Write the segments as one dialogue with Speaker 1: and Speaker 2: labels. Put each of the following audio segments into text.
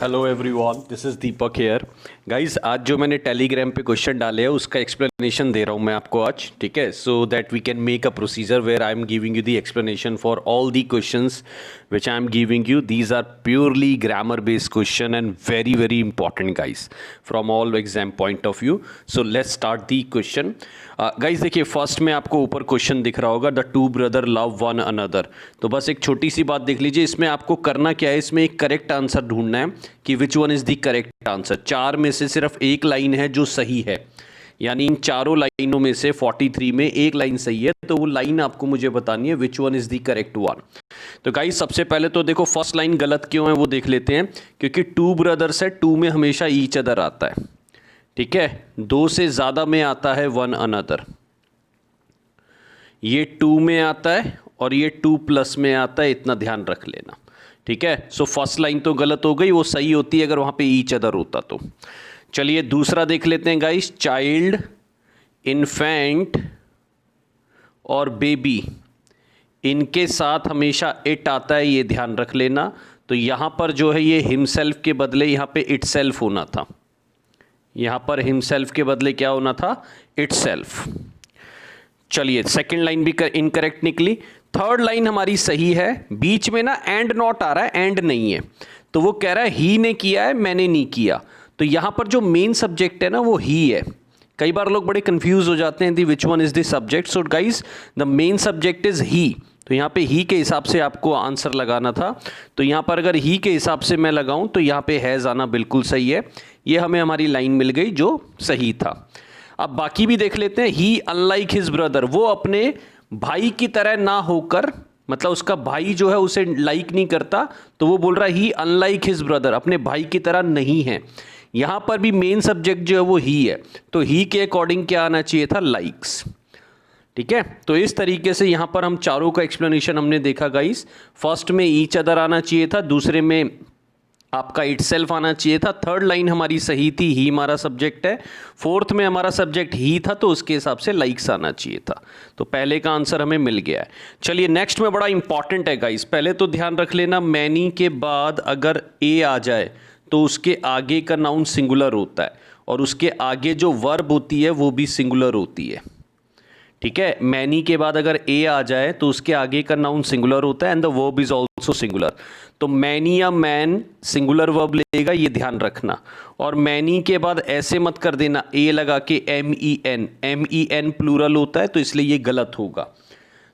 Speaker 1: Hello everyone, this is Deepak here. Guys, आज जो मैंने टेलीग्राम पे क्वेश्चन डाले हैं उसका एक्सप्लेनेशन दे रहा हूँ मैं आपको आज, ठीक है। So that we can make a procedure where I am giving you the explanation for all the questions which I am giving you. These are purely grammar based question and very very important guys from all exam point of view. So let's start the question. Guys देखिए, first में आपको ऊपर question दिख रहा होगा, the two brother love one another. तो बस एक छोटी सी बात देख लीजिए, इसमें आपको करना क्या है, इसमें एक करेक्ट आंसर ढूंढना है कि विच one is the correct answer. चार में से सिर्फ एक लाइन है जो सही है, यानी इन चारों लाइनों में से 43 में एक लाइन सही है, तो वो लाइन आपको मुझे बतानी है विच one is the correct one. तो गाइस सबसे पहले तो देखो फर्स्ट लाइन गलत क्यों है वो देख लेते हैं। क्योंकि टू ब्रदर्स है, टू में हमेशा ईच अदर आता है, ठीक है। दो से ज्यादा में आता है वन अनदर, ये टू में आता है और ये टू प्लस में आता है, इतना ध्यान रख लेना, ठीक है। सो फर्स्ट लाइन तो गलत हो गई, वो सही होती है अगर वहां पे ईच अदर होता तो। चलिए दूसरा देख लेते हैं गाइस, चाइल्ड, इन्फेंट और बेबी, इनके साथ हमेशा इट आता है, ये ध्यान रख लेना। तो यहां पर जो है ये हिमसेल्फ के बदले यहां पे इटसेल्फ होना था, यहां पर हिमसेल्फ के बदले क्या होना था, इटसेल्फ। चलिए सेकंड लाइन भी इनकरेक्ट निकली। थर्ड लाइन हमारी सही है, बीच में ना एंड नॉट आ रहा है, एंड नहीं है, तो वो कह रहा है ही ने किया है मैंने नहीं किया। तो यहां पर जो मेन सब्जेक्ट है ना वो ही है। कई बार लोग बड़े कंफ्यूज हो जाते हैं the which one is the subject. So guys the main subject is he, तो यहाँ पे ही के हिसाब से आपको आंसर लगाना था। तो यहाँ पर अगर ही के हिसाब से मैं लगाऊं तो यहाँ पे हैज आना बिल्कुल सही है, ये हमें हमारी लाइन मिल गई जो सही था। अब बाकी भी देख लेते हैं। ही अनलाइक हिज ब्रदर, वो अपने भाई की तरह ना होकर, मतलब उसका भाई जो है उसे लाइक नहीं करता, तो वो बोल रहा है ही अनलाइक हिज ब्रदर, अपने भाई की तरह नहीं है। यहां पर भी मेन सब्जेक्ट जो है वो ही है, तो ही के अकॉर्डिंग क्या आना चाहिए था, लाइक्स, ठीक है। तो इस तरीके से यहां पर हम चारों का एक्सप्लेनेशन हमने देखा गाइस। फर्स्ट में ईच अदर आना चाहिए था, दूसरे में आपका इटसेल्फ आना चाहिए था, थर्ड लाइन हमारी सही थी, ही हमारा सब्जेक्ट है, फोर्थ में हमारा सब्जेक्ट ही था, तो उसके हिसाब से लाइक्स आना चाहिए था। तो पहले का आंसर हमें मिल गया है। चलिए नेक्स्ट में बड़ा इंपॉर्टेंट है गाइस, पहले तो ध्यान रख लेना, मैनी के बाद अगर ए आ जाए तो उसके आगे का नाउन सिंगुलर होता है और उसके आगे जो वर्ब होती है वो भी सिंगुलर होती है, ठीक है। मैनी के बाद अगर ए आ जाए तो उसके आगे का नाउन सिंगुलर होता है and the verb is also singular. तो many a man singular verb लेगा, ये ध्यान रखना। और मैनी के बाद ऐसे मत कर देना ए लगा के एम ई एन प्लूरल होता है, तो इसलिए ये गलत होगा।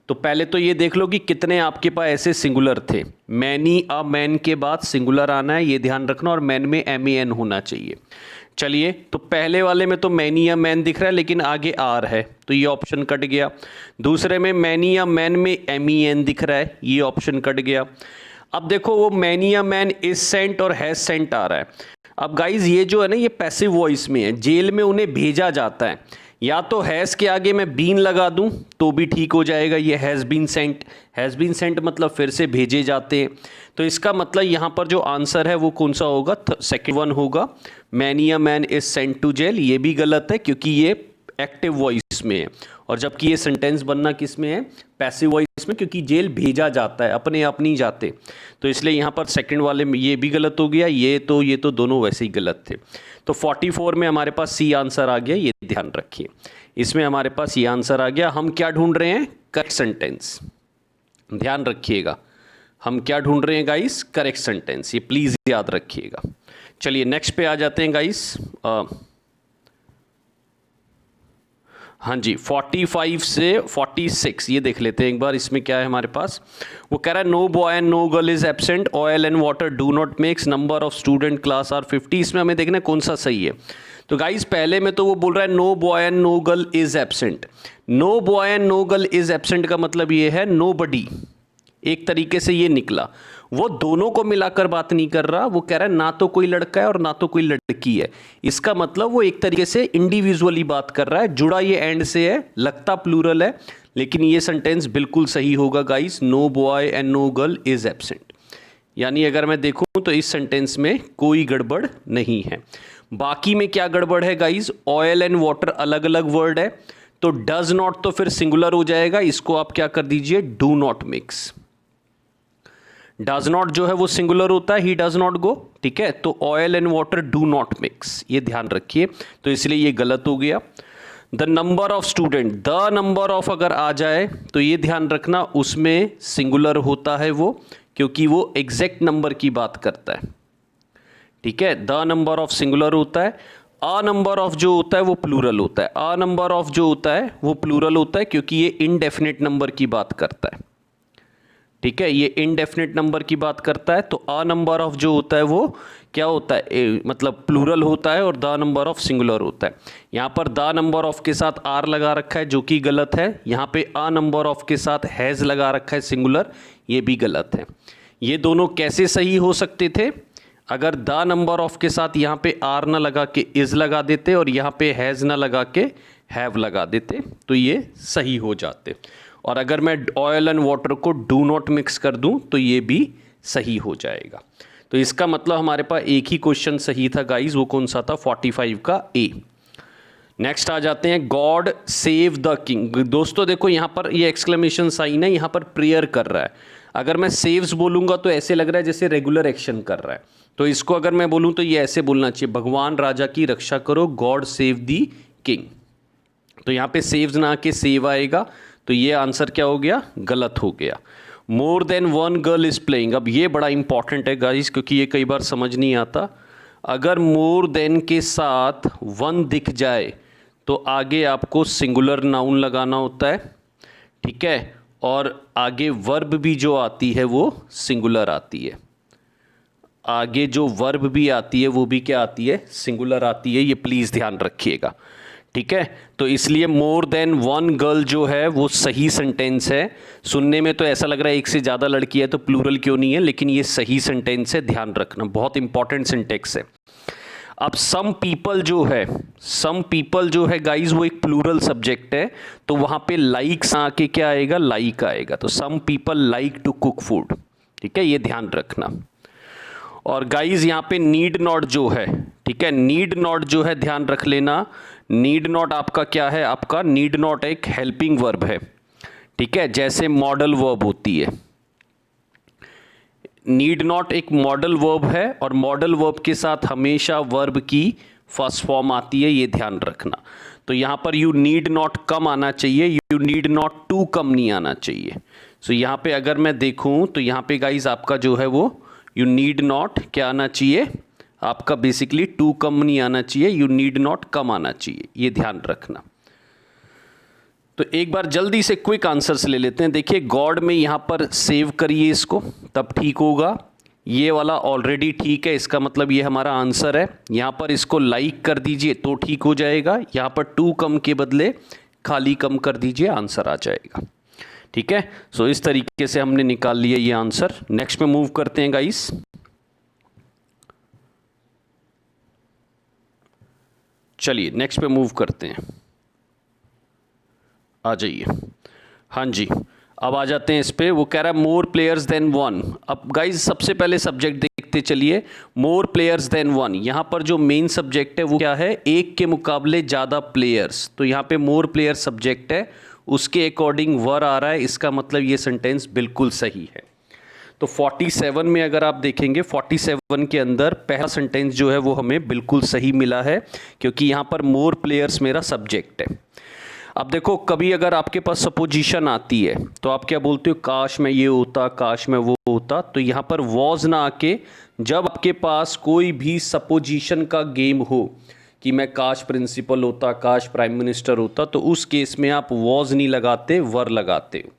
Speaker 1: तो पहले तो ये देख लो कि कितने आपके पास ऐसे सिंगुलर थे। मैनी अ मैन के बाद सिंगुलर आना है, ये ध्यान रखना, और मैन में एम ई एन होना चाहिए। चलिए तो पहले वाले में तो मैनी या मैन दिख रहा है लेकिन आगे आर है, तो ये ऑप्शन कट गया। दूसरे में मैनी या मैन में एम ई एन दिख रहा है, ये ऑप्शन कट गया। अब देखो वो many a man is Saint और हैज सेंट आ रहा है। अब गाइज ये जो है ना ये पैसिव वॉइस में है, जेल में उन्हें भेजा जाता है, या तो हैज़ के आगे मैं बीन लगा दूं तो भी ठीक हो जाएगा, ये has been sent. Has been sent मतलब फिर से भेजे जाते हैं, तो इसका मतलब यहाँ पर जो आंसर है वो कौन सा होगा, सेकंड वन होगा, many a man is sent to jail. ये भी गलत है क्योंकि ये एक्टिव वॉइस में है, और जबकि ये सेंटेंस बनना किस में है, पैसिव वॉइस में, क्योंकि जेल भेजा जाता है, अपने आप नहीं जाते। तो इसलिए यहाँ पर सेकंड वाले में ये भी गलत हो गया, ये तो दोनों वैसे ही गलत थे। तो 44 में हमारे पास सी आंसर आ गया, ये ध्यान रखिए। इसमें हमारे पास ये आंसर आ गया। हम क्या ढूंढ रहे हैं, करेक्ट सेंटेंस, ध्यान रखिएगा। हम क्या ढूंढ रहे हैं गाइस, करेक्ट सेंटेंस, ये प्लीज याद रखिएगा। चलिए नेक्स्ट पे आ जाते हैं गाइस। हाँ जी, 45 से 46 ये देख लेते हैं एक बार, इसमें क्या है हमारे पास। वो कह रहा है no boy and no girl is absent, oil and water do not mix, number of student class are 50। इसमें हमें देखना है कौन सा सही है। तो गाइस पहले में तो वो बोल रहा है no boy and no girl is absent. No boy and no girl is absent का मतलब ये है नो बडी, एक तरीके से ये निकला। वो दोनों को मिलाकर बात नहीं कर रहा, वो कह रहा है ना तो कोई लड़का है और ना तो कोई लड़की है। इसका मतलब वो एक तरीके से इंडिविजुअली बात कर रहा है, जुड़ा ये एंड से है, लगता प्लूरल है, लेकिन ये सेंटेंस बिल्कुल सही होगा guys, no boy and no girl is absent. यानी अगर मैं देखूं तो इस सेंटेंस में कोई गड़बड़ नहीं है। बाकी में क्या गड़बड़ है गाइस, ऑयल एंड वाटर अलग अलग वर्ड है, तो डज नॉट तो फिर सिंगुलर हो जाएगा, इसको आप क्या कर दीजिए, do not mix. Does not जो है वो सिंगुलर होता है, ही डज नॉट गो, ठीक है। तो oil and water do not mix, ये ध्यान रखिए, तो इसलिए ये गलत हो गया। The number of student, the number of अगर आ जाए तो ये ध्यान रखना उसमें सिंगुलर होता है वो, क्योंकि वो एग्जैक्ट नंबर की बात करता है, ठीक है। द नंबर ऑफ सिंगुलर होता है, अ नंबर ऑफ जो होता है वो प्लूरल होता है, अ नंबर ऑफ जो होता है वो प्लूरल होता है क्योंकि ये इनडेफिनेट नंबर की बात करता है, ठीक है। ये इनडेफिनेट नंबर की बात करता है, तो अ नंबर ऑफ जो होता है वो क्या होता है, मतलब प्लूरल होता है, और द नंबर ऑफ सिंगुलर होता है। यहाँ पर द नंबर ऑफ के साथ आर लगा रखा है जो कि गलत है, यहाँ पे अ नंबर ऑफ के साथ हैज़ लगा रखा है सिंगुलर, ये भी गलत है। ये दोनों कैसे सही हो सकते थे, अगर द नंबर ऑफ के साथ यहाँ पे आर ना लगा के इज लगा देते और यहाँ पे हैज़ ना लगा के हैव लगा देते तो ये सही हो जाते, और अगर मैं ऑयल एंड वाटर को डू नॉट मिक्स कर दूं तो ये भी सही हो जाएगा। तो इसका मतलब हमारे पास एक ही क्वेश्चन सही था गाइस, वो कौन सा था, 45 का ए। नेक्स्ट आ जाते हैं, गॉड सेव द किंग। दोस्तों देखो यहाँ पर ये एक्सक्लेमेशन साइन है, यहाँ पर प्रेयर कर रहा है। अगर मैं सेव्स बोलूँगा तो ऐसे लग रहा है जैसे रेगुलर एक्शन कर रहा है, तो इसको अगर मैं बोलूँ तो ये ऐसे बोलना चाहिए, भगवान राजा की रक्षा करो, गॉड सेव दी किंग। तो यहाँ पे सेव्स ना आके सेव आएगा, तो ये आंसर क्या हो गया, गलत हो गया। More than one girl is playing, अब ये बड़ा इंपॉर्टेंट है गाइस क्योंकि ये कई बार समझ नहीं आता। अगर मोर देन के साथ वन दिख जाए तो आगे आपको सिंगुलर नाउन लगाना होता है, ठीक है, और आगे वर्ब भी जो आती है वो सिंगुलर आती है, आगे जो वर्ब भी आती है वो भी क्या आती है, सिंगुलर आती है, ये प्लीज़ ध्यान रखिएगा, ठीक है। तो इसलिए मोर देन वन गर्ल जो है वो सही सेंटेंस है। सुनने में तो ऐसा लग रहा है एक से ज़्यादा लड़की है तो प्लूरल क्यों नहीं है, लेकिन ये सही सेंटेंस है, ध्यान रखना, बहुत इंपॉर्टेंट सिंटेक्स है। अब सम पीपल जो है गाइज वो एक प्लूरल सब्जेक्ट है, तो वहाँ पे लाइक्स आके क्या आएगा, लाइक आएगा, तो some people like to cook food, ठीक है, ये ध्यान रखना। और गाइज यहाँ पे नीड नॉट जो है, ठीक है, नीड नॉट जो है ध्यान रख लेना, नीड नॉट आपका क्या है, आपका नीड नॉट एक हेल्पिंग वर्ब है, ठीक है, जैसे मॉडल वर्ब होती है। नीड नॉट एक मॉडल वर्ब है और मॉडल वर्ब के साथ हमेशा वर्ब की फर्स्ट फॉर्म आती है, ये ध्यान रखना। तो यहाँ पर यू नीड नॉट कम आना चाहिए, you need not to come नहीं आना चाहिए। सो यहाँ पे अगर मैं देखूँ तो यहाँ पे गाइज आपका जो है वो यू नीड नॉट क्या आना चाहिए, आपका बेसिकली टू कम नहीं आना चाहिए, यू नीड नॉट कम आना चाहिए, ये ध्यान रखना। तो एक बार जल्दी से क्विक आंसर्स ले लेते हैं। देखिए गॉड में यहाँ पर सेव करिए इसको, तब ठीक होगा। ये वाला ऑलरेडी ठीक है, इसका मतलब ये हमारा आंसर है। यहाँ पर इसको लाइक कर दीजिए तो ठीक हो जाएगा, यहाँ पर टू कम के बदले खाली कम कर दीजिए, आंसर आ जाएगा, ठीक है। सो इस तरीके से हमने निकाल लिया ये आंसर। नेक्स्ट में मूव करते हैं गाइस। चलिए नेक्स्ट पे मूव करते हैं, आ जाइए। हाँ जी, अब आ जाते हैं इस पे। वो कह रहा है मोर प्लेयर्स देन वन। अब गाइज सबसे पहले सब्जेक्ट देखते चलिए, मोर प्लेयर्स देन वन। यहाँ पर जो मेन सब्जेक्ट है वो क्या है, एक के मुकाबले ज़्यादा प्लेयर्स। तो यहाँ पे मोर प्लेयर सब्जेक्ट है, उसके अकॉर्डिंग वर आ रहा है, इसका मतलब ये सेंटेंस बिल्कुल सही है। तो 47 में अगर आप देखेंगे, 47 के अंदर पहला सेंटेंस जो है वो हमें बिल्कुल सही मिला है, क्योंकि यहाँ पर मोर प्लेयर्स मेरा सब्जेक्ट है। अब देखो कभी अगर आपके पास सपोजिशन आती है तो आप क्या बोलते हो, काश मैं ये होता, काश मैं वो होता। तो यहाँ पर वॉज ना आके, जब आपके पास कोई भी सपोजिशन का गेम हो कि मैं काश प्रिंसिपल होता, काश प्राइम मिनिस्टर होता, तो उस केस में आप वॉज नहीं लगाते, वर लगाते हो।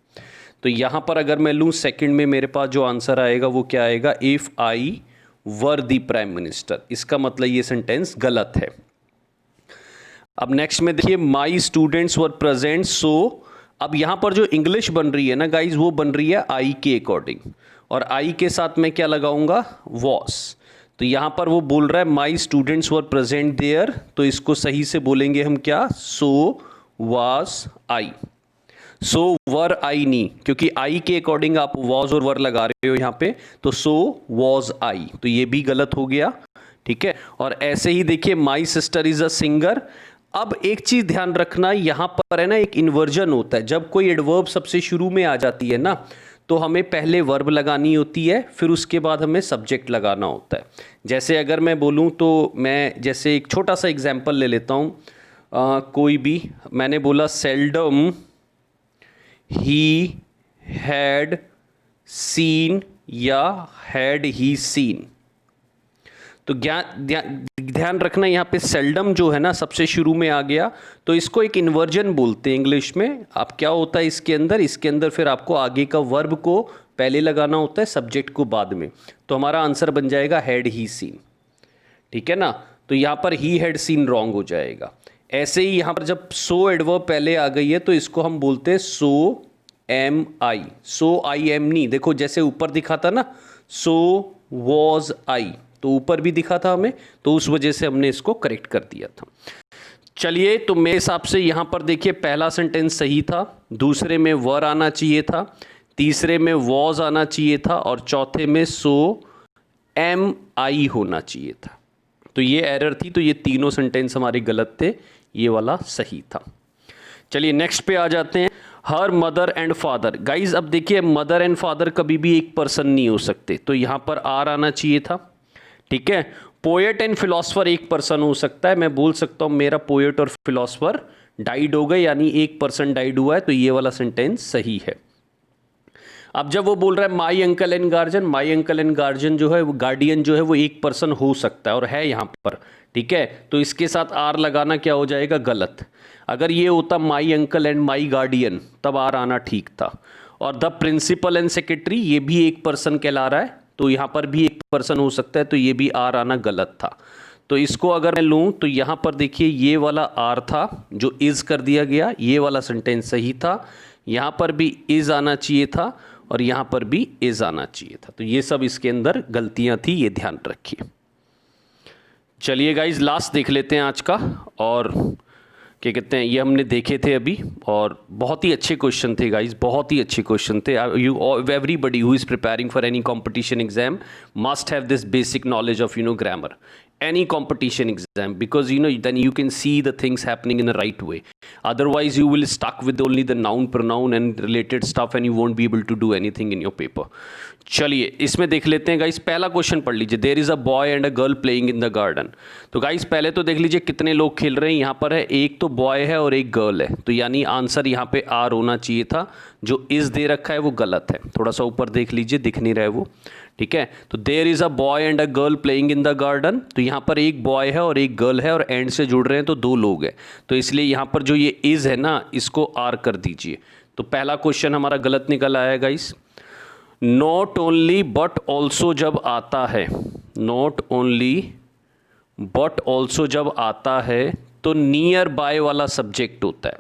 Speaker 1: तो यहाँ पर अगर मैं लूँ सेकंड में, मेरे पास जो आंसर आएगा वो क्या आएगा, if I were the prime minister. इसका मतलब ये सेंटेंस गलत है। अब नेक्स्ट में देखिए, माई स्टूडेंट्स वर प्रेजेंट, सो अब यहाँ पर जो इंग्लिश बन रही है ना गाइज, वो बन रही है आई के अकॉर्डिंग, और आई के साथ मैं क्या लगाऊंगा, वॉस। तो यहाँ पर वो बोल रहा है my students were present there, तो इसको सही से बोलेंगे हम क्या, सो वाज आई। सो वर आई नहीं, क्योंकि आई के अकॉर्डिंग आप वॉज और वर लगा रहे हो यहाँ पे, तो सो वॉज आई, तो ये भी गलत हो गया, ठीक है। और ऐसे ही देखिए, my sister is a singer. अब एक चीज ध्यान रखना, यहाँ पर है ना एक इन्वर्जन होता है, जब कोई एडवर्ब सबसे शुरू में आ जाती है ना, तो हमें पहले वर्ब लगानी होती है, फिर उसके बाद हमें सब्जेक्ट लगाना होता है। जैसे अगर मैं बोलूँ तो मैं जैसे एक छोटा सा एग्जांपल ले लेता हूँ, कोई भी, मैंने बोला सेल्डम ही हैड सीन या हैड ही सीन। तो ध्यान रखना यहाँ पे सेल्डम जो है ना सबसे शुरू में आ गया, तो इसको एक इन्वर्जन बोलते हैं इंग्लिश में। अब क्या होता है इसके अंदर फिर आपको आगे का वर्ब को पहले लगाना होता है, सब्जेक्ट को बाद में। तो हमारा आंसर बन जाएगा हैड ही सीन, ठीक है ना। तो यहाँ पर ही हैड सीन रॉन्ग हो जाएगा। ऐसे ही यहाँ पर जब सो एडवर्ब पहले आ गई है तो इसको हम बोलते हैं सो M I, so I am नहीं। देखो जैसे ऊपर दिखा था ना सो वॉज आई, तो ऊपर भी दिखा था हमें, तो उस वजह से हमने इसको करेक्ट कर दिया था। चलिए, तो मेरे हिसाब से यहाँ पर देखिए पहला सेंटेंस सही था, दूसरे में वर आना चाहिए था, तीसरे में वॉज आना चाहिए था, और चौथे में सो एम आई होना चाहिए था। तो ये एरर थी, तो ये तीनों सेंटेंस हमारे गलत थे, ये वाला सही था। चलिए नेक्स्ट पे आ जाते हैं। Her mother and father. Guys अब देखिए मदर एंड फादर कभी भी एक पर्सन नहीं हो सकते, तो यहाँ पर आर आना चाहिए था, ठीक है। पोएट एंड फिलोसफर एक पर्सन हो सकता है, मैं बोल सकता हूँ मेरा पोएट और फिलोसफर डाइड हो गए, यानी एक पर्सन डाइड हुआ है, तो ये वाला सेंटेंस सही है। अब जब वो बोल रहा है my uncle and guardian, my uncle and guardian जो है वो गार्डियन जो है वो एक पर्सन हो सकता है और है यहाँ पर, ठीक है। तो इसके साथ आर लगाना क्या हो जाएगा, गलत। अगर ये होता my uncle and my guardian तब आर आना ठीक था। और द प्रिंसिपल एंड सेक्रेटरी ये भी एक पर्सन कहला रहा है, तो यहाँ पर भी एक पर्सन हो सकता है, तो ये भी आर आना गलत था। तो इसको अगर मैं लूँ तो यहाँ पर देखिए ये वाला आर था जो इज़ कर दिया गया, ये वाला सेंटेंस सही था। यहाँ पर भी इज़ आना चाहिए था और यहाँ पर भी इज़ आना चाहिए था। तो ये सब इसके अंदर गलतियाँ थी, ये ध्यान रखिए। चलिए गाइज लास्ट देख लेते हैं आज का, और क्या कहते हैं ये हमने देखे थे अभी, और बहुत ही अच्छे क्वेश्चन थे गाइज, बहुत ही अच्छे क्वेश्चन थे। Everybody who is preparing for any competition exam must have this basic knowledge of grammar, any competition exam, because then you can see the things happening in the right way. Otherwise you will stuck with only the noun, pronoun and related stuff and you won't be able to do anything in your paper. चलिए इसमें देख लेते हैं guys, पहला question पढ़ लीजिए। There is a boy and a girl playing in the garden. तो guys पहले तो देख लीजिए कितने लोग खेल रहे हैं। यहाँ पर है एक तो बॉय है और एक गर्ल है, तो यानी आंसर यहाँ पे आर होना चाहिए था। जो इज़ दे रखा है वो गलत है, थोड़ा सा ऊपर देख लीजिए, दिख नहीं रहा है वो, ठीक है। तो there is a boy and a girl playing in the garden, तो यहाँ पर एक बॉय है और एक गर्ल है और एंड से जुड़ रहे हैं तो दो लोग हैं, तो इसलिए यहाँ पर जो ये इज़ है ना इसको आर कर दीजिए। तो पहला क्वेश्चन हमारा गलत निकल आया guys. Not only but also जब आता है, नॉट ओनली बट ऑल्सो जब आता है तो नियर बाय वाला सब्जेक्ट होता है,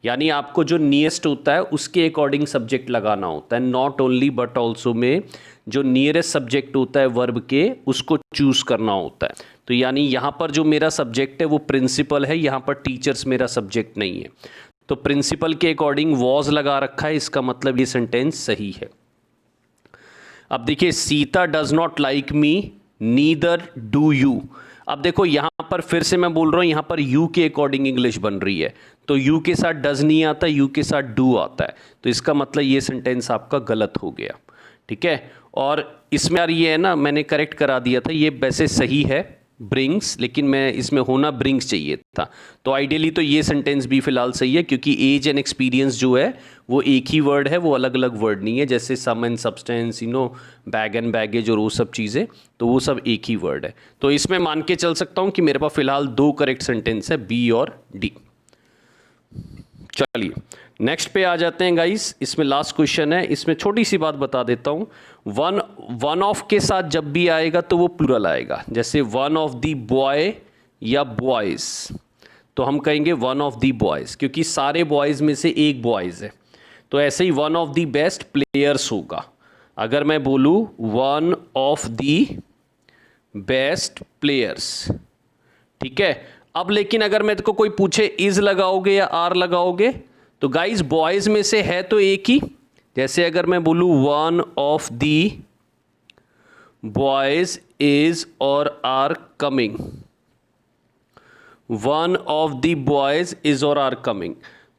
Speaker 1: यानी आपको जो नियरेस्ट होता है उसके अकॉर्डिंग सब्जेक्ट लगाना होता है। नॉट ओनली बट ऑल्सो में जो नियरेस्ट सब्जेक्ट होता है वर्ब के उसको चूज़ करना होता है। तो यानी यहाँ पर जो मेरा सब्जेक्ट है वो प्रिंसिपल है, यहाँ पर टीचर्स मेरा सब्जेक्ट नहीं है, तो प्रिंसिपल के अकॉर्डिंग वॉज लगा रखा है, इसका मतलब ये सेंटेंस सही है। अब देखिए Sita does not like me neither do you. अब देखो यहाँ पर फिर से मैं बोल रहा हूँ, यहाँ पर यू के अकॉर्डिंग इंग्लिश बन रही है, तो यू के साथ डज नहीं आता, यू के साथ डू आता है, तो इसका मतलब ये सेंटेंस आपका गलत हो गया, ठीक है। और इसमें यार ये है ना, मैंने करेक्ट करा दिया था, ये वैसे सही है ब्रिंग्स, लेकिन मैं इसमें होना ब्रिंग्स चाहिए था। तो आइडियली तो ये सेंटेंस भी फिलहाल सही है, क्योंकि एज एंड एक्सपीरियंस जो है वो एक ही वर्ड है, वो अलग अलग वर्ड नहीं है। जैसे sum and substance, bag and baggage और वो सब चीज़ें, तो वो सब एक ही वर्ड है। तो इसमें मान के चल सकता हूँ कि मेरे पास फिलहाल दो करेक्ट सेंटेंस है, बी और डी। चलिए नेक्स्ट पे आ जाते हैं गाइस। इसमें लास्ट क्वेश्चन है, इसमें छोटी सी बात बता देता हूँ। वन ऑफ के साथ जब भी आएगा तो वो प्लूरल आएगा, जैसे वन ऑफ द बॉय या बॉयज़, तो हम कहेंगे वन ऑफ द बॉयज़, क्योंकि सारे बॉयज़ में से एक बॉयज़ है। तो ऐसे ही one of the best players होगा। अगर मैं बोलूँ one of the best players, ठीक है। अब लेकिन अगर मेरे को कोई पूछे इज लगाओगे या आर लगाओगे, तो गाइज बॉयज में से है तो एक ही। जैसे अगर मैं बोलूँ one of the boys is or are coming, one of the boys is or are coming,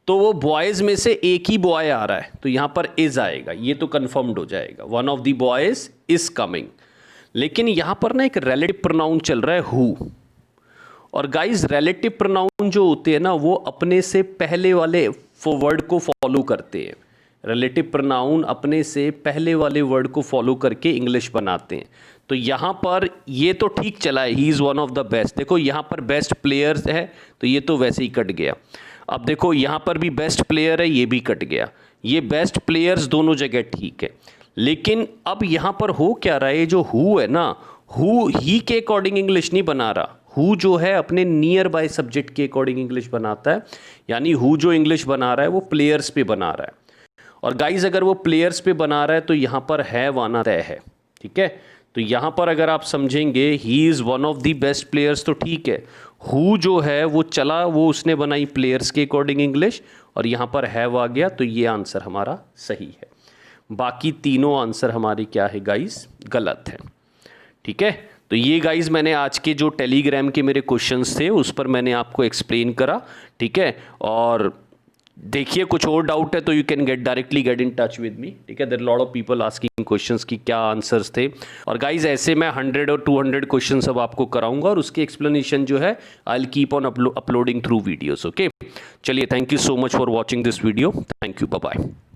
Speaker 1: तो वो बॉयज में से एक ही बॉय आ रहा है, तो यहां पर इज आएगा, ये तो कंफर्म्ड हो जाएगा, one of the boys is coming. लेकिन यहां पर ना एक रिलेटिव प्रोनाउन चल रहा है हु, और गाइज रिलेटिव प्रोनाउन जो होते हैं ना वो अपने से पहले वाले वर्ड को फॉलो करते हैं। रिलेटिव प्रोनाउन अपने से पहले वाले वर्ड को फॉलो करके इंग्लिश बनाते हैं। तो यहाँ पर ये तो ठीक चला है, he is one of the best. देखो यहाँ पर बेस्ट प्लेयर्स है तो ये तो वैसे ही कट गया। अब देखो यहाँ पर भी बेस्ट प्लेयर है, ये भी कट गया। ये बेस्ट प्लेयर्स दोनों जगह ठीक है, लेकिन अब यहाँ पर हो क्या रहा है, ये जो हु है ना, हु ही के अकॉर्डिंग इंग्लिश नहीं बना रहा। हु जो है अपने नियर बाय सब्जेक्ट के अकॉर्डिंग इंग्लिश बनाता है, यानी हु जो इंग्लिश बना रहा है वो प्लेयर्स पे बना रहा है। और गाइज अगर वो प्लेयर्स पे बना रहा है तो यहाँ पर हैव आना तय है, ठीक है। तो यहाँ पर अगर आप समझेंगे he is one of the best players तो ठीक है, हु जो है वो चला, वो उसने बनाई प्लेयर्स के अकॉर्डिंग इंग्लिश, और यहाँ पर हैव आ गया, तो ये आंसर हमारा सही है। बाकी तीनों आंसर हमारे क्या है गाइज, गलत है, ठीक है। तो ये गाइज मैंने आज के जो टेलीग्राम के मेरे क्वेश्चंस थे उस पर मैंने आपको एक्सप्लेन करा, ठीक है। और देखिए कुछ और डाउट है तो you can directly get in touch with me, ठीक है। There lot of people asking questions की क्या आंसर्स थे। और गाइज ऐसे मैं 100 और 200 क्वेश्चन अब आपको कराऊंगा, और उसकी एक्सप्लेनेशन जो है I will keep on uploading through videos. Okay, चलिए, thank you so much for watching this video. Thank you, bye bye.